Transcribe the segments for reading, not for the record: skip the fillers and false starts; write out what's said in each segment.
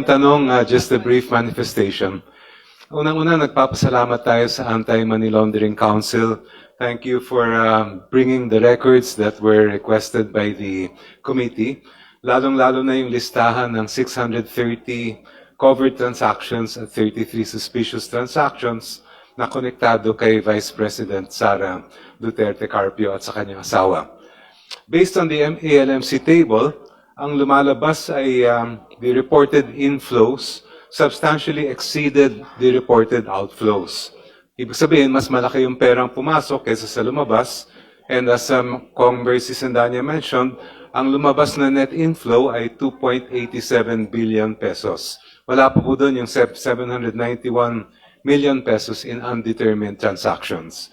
Tanong, just a brief manifestation. Unang-una, nagpapasalamat tayo sa Anti-Money Laundering Council. Thank you for bringing the records that were requested by the committee. Lalong-lalo na yung listahan ng 630 covered transactions at 33 suspicious transactions na konektado kay Vice President Sara Duterte Carpio at sa kanyang asawa. Based on the ALMC table, ang lumalabas ay the reported inflows substantially exceeded the reported outflows. Ibig sabihin, mas malaki yung perang pumasok kaysa sa lumabas. And as Congressman Sandanya mentioned, ang lumabas na net inflow ay 2.87 billion pesos. Wala pa po doon yung 791 million pesos in undetermined transactions.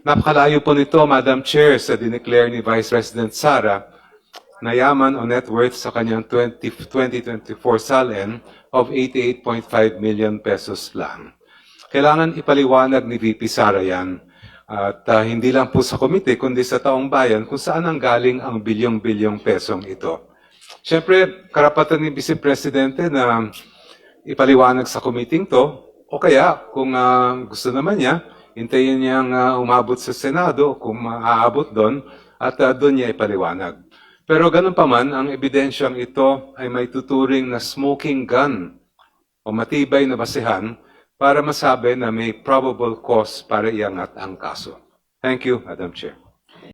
Napakalayo po nito, Madam Chair, sa dineclare ni Vice President Sara na yaman o net worth sa kanyang 2024 SALN of 88.5 million pesos lang. Kailangan ipaliwanag ni VP Sara yan at hindi lang po sa komite kundi sa taong bayan kung saan ang galing ang bilyong-bilyong pesong ito. Siyempre, karapatan ni Vice Presidente na ipaliwanag sa committee to o kaya kung gusto naman niya, hintayin niyang umabot sa Senado kung maaabot doon at doon niya ipaliwanag. Pero ganun pa man, ang ebidensyang ito ay may tuturing na smoking gun o matibay na basehan para masabi na may probable cause para iangat ang kaso. Thank you, Madam Chair.